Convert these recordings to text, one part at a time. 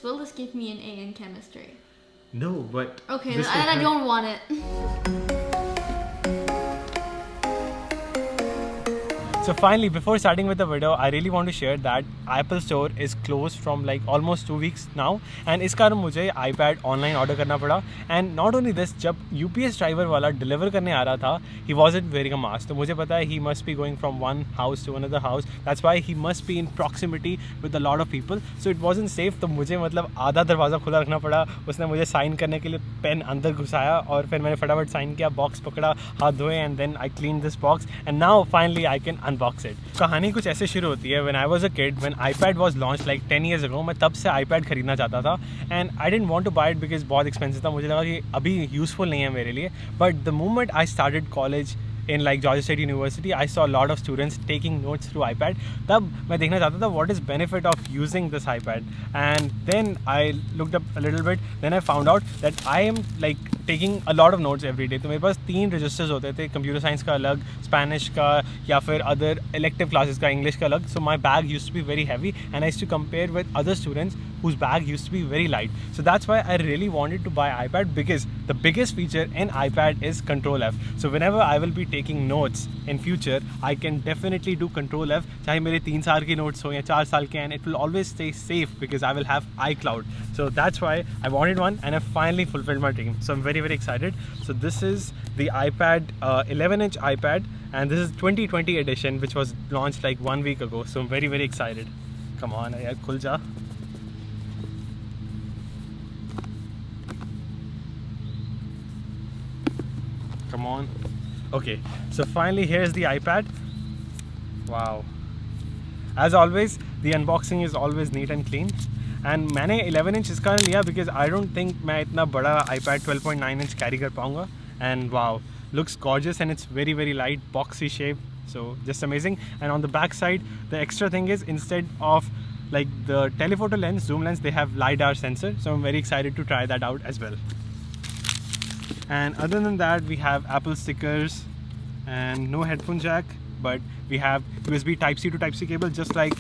will this give me an A in chemistry? No, but... Okay, then I don't want it. So finally, before starting with the video, I really want to share that Apple Store is closed from like almost 2 weeks now, and इस कारण मुझे iPad online order करना पड़ा. And not only this, जब UPS driver वाला deliver करने आ रहा था, he wasn't wearing a mask. तो मुझे पता है he must be going from one house to another house. That's why he must be in proximity with a lot of people. So it wasn't safe. तो मुझे मतलब आधा दरवाज़ा खुला रखना पड़ा. उसने मुझे साइन करने के लिए पेन अंदर घुसाया और फिर मैंने फटाफट साइन किया, बॉक्स पकड़ा, हाथ धोए, and then I cleaned this box, and now finally I can unbox it. कहानी कुछ ऐसे शुरू होती है. When I was a kid, when iPad was launched like 10 years ago, मैं तब से iPad खरीदना चाहता था, and I didn't want to buy it because बहुत expensive था. मुझे लगा कि अभी useful नहीं है मेरे लिए. But the moment I started college in like Georgia State University, I saw a lot of students taking notes through iPad. तब मैं देखना चाहता था what is benefit of using this iPad, and then I looked up a little bit. Then I found out that I am like taking a lot of notes every day. तो मेरे पास 3 registers होते थे, computer science का अलग, Spanish का या फिर other elective classes का, English का अलग. So my bag used to be very heavy, and I used to compare with other students whose bag used to be very light. So that's why I really wanted to buy iPad, because the biggest feature in iPad is Control F. So whenever I will be taking notes in future, I can definitely do Control F. चाहे मेरे 3 साल के notes हो या 4 साल के, and it will always stay safe because I will have iCloud. So that's why I wanted one, and I finally fulfilled my dream. So I'm very, very excited. So this is the iPad, 11-inch iPad, and this is 2020 edition, which was launched like 1 week ago. So I'm very, very excited. Come on, yaar, khul ja. Come on. Okay, so finally here's the iPad. Wow. As always, the unboxing is always neat and clean. And मैंने 11 inch इस कारण लिया because I don't think मैं इतना बड़ा iPad 12.9 inch carry कर पाऊँगा. And wow, looks gorgeous, and it's very, very light, boxy shape. So just amazing. And on the back side, the extra thing is, instead of like the telephoto lens, zoom lens, they have LiDAR sensor. So I'm very excited to try that out as well. And other than that, we have Apple stickers and no headphone jack, but we have USB Type-C to Type-C cable, just like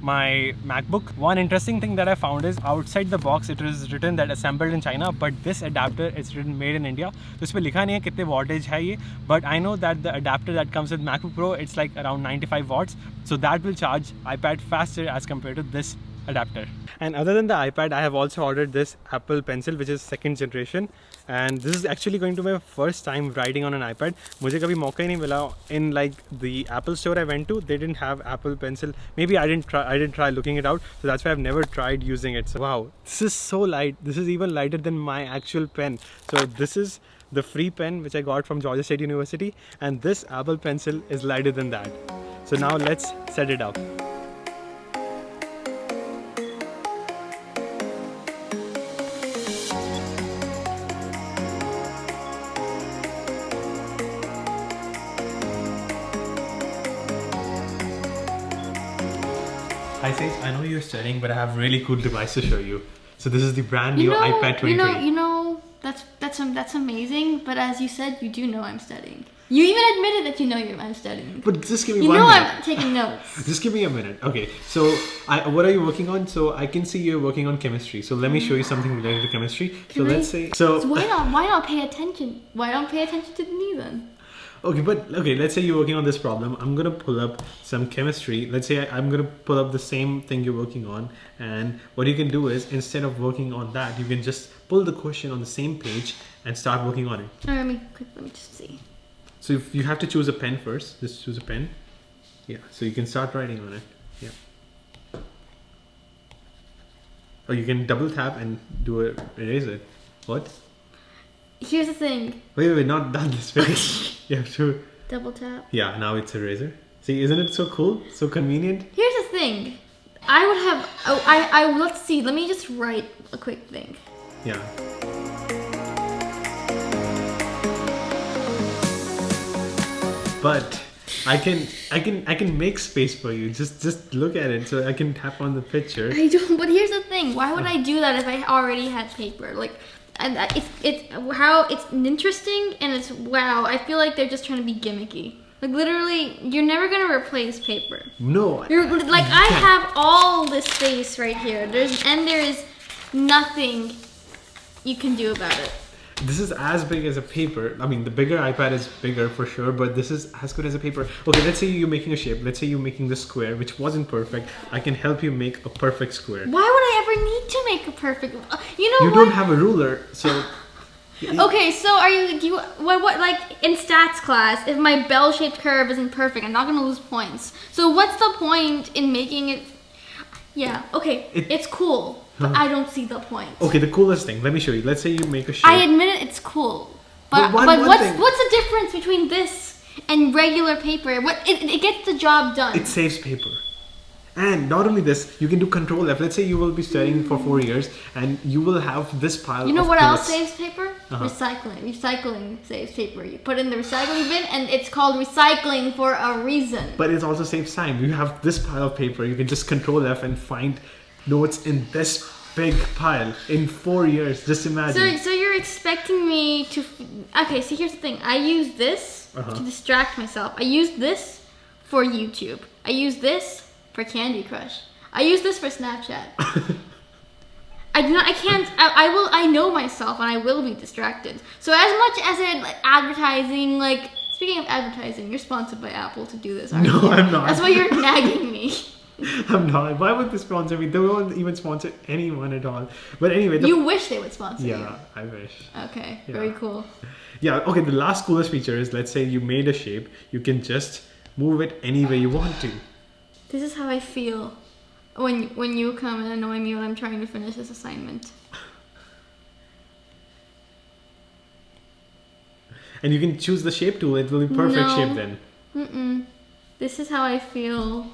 my MacBook. One interesting thing that I found is outside the box it is written that assembled in China, but this adapter is written made in India. तो इस पे लिखा नहीं है कितने wattage है ये, but I know that the adapter that comes with MacBook Pro, it's like around 95 watts, so that will charge iPad faster as compared to this adapter. And other than the iPad, I have also ordered this Apple Pencil, which is 2nd generation, and this is actually going to be my first time writing on an iPad. मुझे कभी मौका ही नहीं मिला. In like the Apple store I went to, they didn't have Apple Pencil. Maybe I didn't try looking it out, so that's why I've never tried using it. So wow, this is so light. This is even lighter than my actual pen. So this is the free pen which I got from Georgia State University, and this Apple Pencil is lighter than that. So now let's set it up. Hi Sage, I know you're studying, but I have a really cool device to show you. So this is the brand new iPad 2020. You know, that's amazing. But as you said, you do know I'm studying. You even admitted that you know I'm studying. But just give me You one know minute. I'm taking notes. Just give me a minute. Okay, so what are you working on? So I can see you're working on chemistry. So let me show you something related to chemistry. Let's say... So why not pay attention? Why don't pay attention to me then? Okay, let's say you're working on this problem. I'm gonna pull up some chemistry. Let's say I'm gonna pull up the same thing you're working on, and what you can do is, instead of working on that, you can just pull the question on the same page and start working on it. Let me just see. So if you have to choose a pen first, just choose a pen. Yeah, so you can start writing on it. Yeah. Or you can double tap and do a eraser. What? Here's the thing. Wait, not this way. You have to... Double tap. Yeah, now it's eraser. See, isn't it so cool? So convenient? Here's the thing. I would have... let's see. Let me just write a quick thing. Yeah. But I can make space for you. Just look at it, so I can tap on the picture. I don't. But here's the thing. Why would I do that if I already had paper? Like, and it's interesting, and it's wow. I feel like they're just trying to be gimmicky. Like literally, you're never gonna replace paper. No. I have all this space right here. There is nothing you can do about it. This is as big as a paper. I mean, the bigger iPad is bigger for sure, but this is as good as a paper. Okay, let's say you're making a shape. Let's say you're making the square, which wasn't perfect. I can help you make a perfect square. Why would I ever need to make a perfect? You know You what? don't have a ruler, so... Okay, so what like in stats class, if my bell-shaped curve isn't perfect, I'm not gonna lose points. So what's the point in making it? Yeah, okay, it's cool, but I don't see the point. Okay, the coolest thing. Let me show you. Let's say you make a shape. I admit it, it's cool, but what's the difference between this and regular paper? It gets the job done. It saves paper. And not only this, you can do Control F. Let's say you will be studying for 4 years and you will have this pile. You know of what bullets. else saves paper? Recycling. Recycling saves paper. You put it in the recycling bin and it's called recycling for a reason. But it also saves time. You have this pile of paper. You can just Control F and find notes in this big pile in 4 years. Just imagine. So you're expecting me to... Okay, so here's the thing. I use this to distract myself. I use this for YouTube. I use this for Candy Crush. I use this for Snapchat. I know myself and I will be distracted. So as much as advertising, like, speaking of advertising, you're sponsored by Apple to do this, aren't you? No, I'm not. That's why you're nagging me. I'm not. Why would they sponsor me? They won't even sponsor anyone at all. But anyway. You wish they would sponsor you. Yeah, I wish. Okay, Yeah. very cool. Yeah, okay, the last coolest feature is, let's say you made a shape. You can just move it any way you want to. This is how I feel when you come and annoy me when I'm trying to finish this assignment. And you can choose the shape tool. It will be perfect shape then. This is how I feel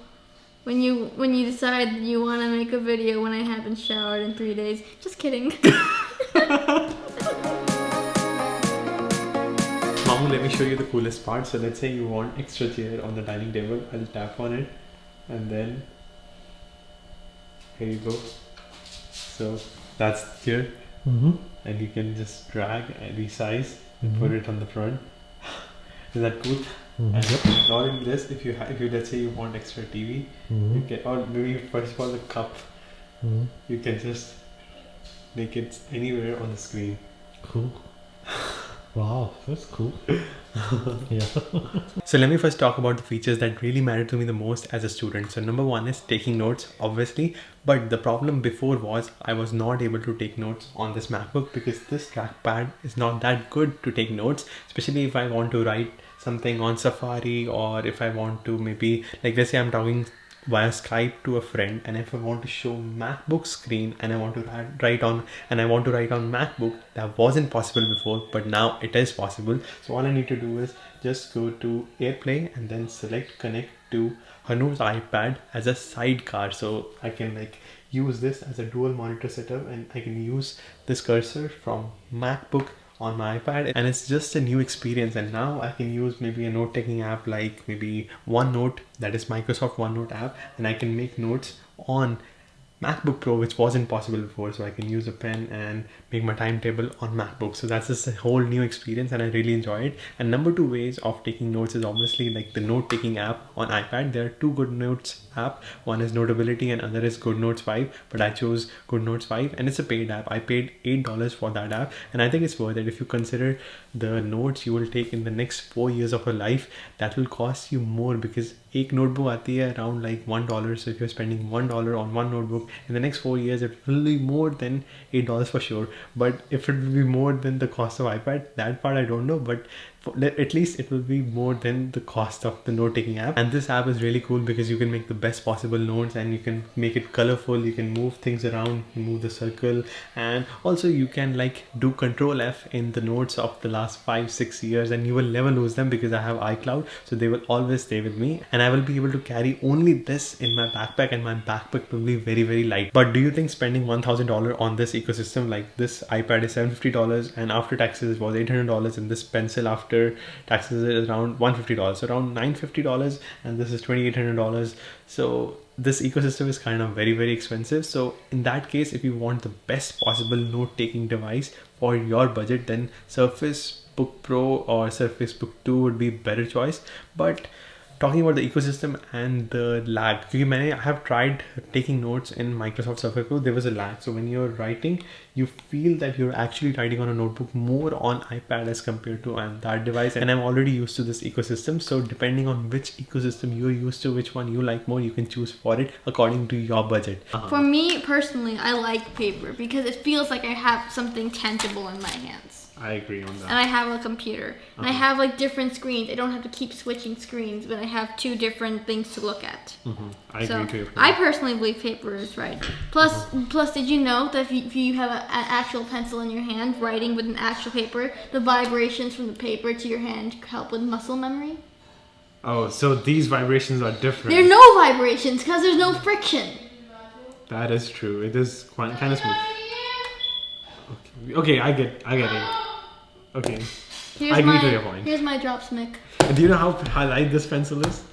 when you decide you want to make a video when I haven't showered in 3 days. Just kidding. Mamu, let me show you the coolest part. So let's say you want extra chair on the dining table. I'll tap on it. And then here you go. So that's here, and you can just drag and resize and put it on the front. Is that cool? And not only this, if you let's say you want extra TV, you can, or maybe first of all the cup, you can just make it anywhere on the screen. Cool. Wow, that's cool. Yeah. So let me first talk about the features that really matter to me the most as a student. So number one is taking notes, obviously, but the problem before was I was not able to take notes on this MacBook because this trackpad is not that good to take notes, especially if I want to write something on Safari, or if I want to maybe, like, let's say I'm talking via Skype to a friend, and if I want to show MacBook screen and I want to write on MacBook, that wasn't possible before, but now it is possible. So all I need to do is just go to AirPlay and then select connect to Hanu's iPad as a sidecar. So I can like use this as a dual monitor setup, and I can use this cursor from MacBook on my iPad, and it's just a new experience. And now I can use maybe a note-taking app like maybe OneNote, that is Microsoft OneNote app, and I can make notes on MacBook Pro, which wasn't possible before. So I can use a pen and make my timetable on MacBook. So that's just a whole new experience, and I really enjoy it. And number two ways of taking notes is obviously like the note-taking app on iPad. There are two Good Notes app. One is Notability and other is Good Notes 5, but I chose Good Notes 5, and it's a paid app. I paid $8 for that app, and I think it's worth it. If you consider the notes you will take in the next 4 years of your life, that will cost you more, because एक notebook आती है around like $1. So if you're spending $1 on one notebook, in the next 4 years it will be more than $8 for sure. But if it will be more than the cost of iPad, that part I don't know, but at least it will be more than the cost of the note-taking app. And this app is really cool because you can make the best possible notes, and you can make it colorful, you can move things around, you move the circle, and also you can like do Control F in the notes of the last 5-6 years, and you will never lose them because I have iCloud, so they will always stay with me, and I will be able to carry only this in my backpack, and my backpack will be very, very light. But do you think spending $1,000 on this ecosystem, like this iPad is $750, and after taxes it was $800, and this pencil after taxes is around $150, so around $950, and this is $2,800. So this ecosystem is kind of very, very expensive. So in that case, if you want the best possible note-taking device for your budget, then Surface Book Pro or Surface Book 2 would be a better choice. But talking about the ecosystem and the lag, because I have tried taking notes in Microsoft Surface Pro, there was a lag. So when you're writing, you feel that you're actually writing on a notebook more on iPad as compared to that device. And I'm already used to this ecosystem. So depending on which ecosystem you're used to, which one you like more, you can choose for it according to your budget. For me personally, I like paper because it feels like I have something tangible in my hands. I agree on that. And I have a computer. And I have like different screens. I don't have to keep switching screens, but I have two different things to look at. I agree to your point. I personally believe paper is right. Plus, did you know that if you have an actual pencil in your hand, writing with an actual paper, the vibrations from the paper to your hand help with muscle memory? Oh, so these vibrations are different. There are no vibrations because there's no friction. That is true. It is kind of smooth. Okay, I get it. Okay. I agree to your point. Here's my drops mic. Do you know how light this pencil is?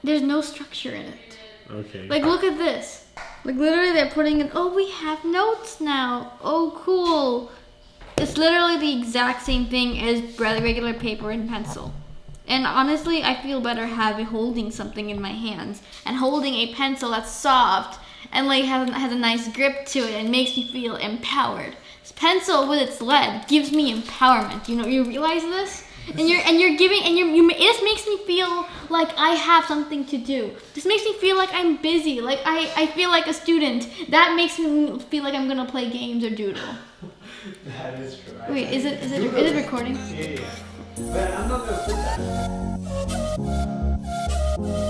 There's no structure in it. Okay. Like, look at this. Like, literally, they're putting in, oh, we have notes now. Oh, cool. It's literally the exact same thing as regular paper and pencil. And honestly, I feel better holding something in my hands and holding a pencil that's soft and like has a nice grip to it and makes me feel empowered. This pencil with its lead gives me empowerment. You realize this? And this makes me feel like I have something to do. This makes me feel like I'm busy. Like I feel like a student. That makes me feel like I'm gonna play games or doodle. That is true. Wait, is it recording? Yeah. But I'm not gonna put that.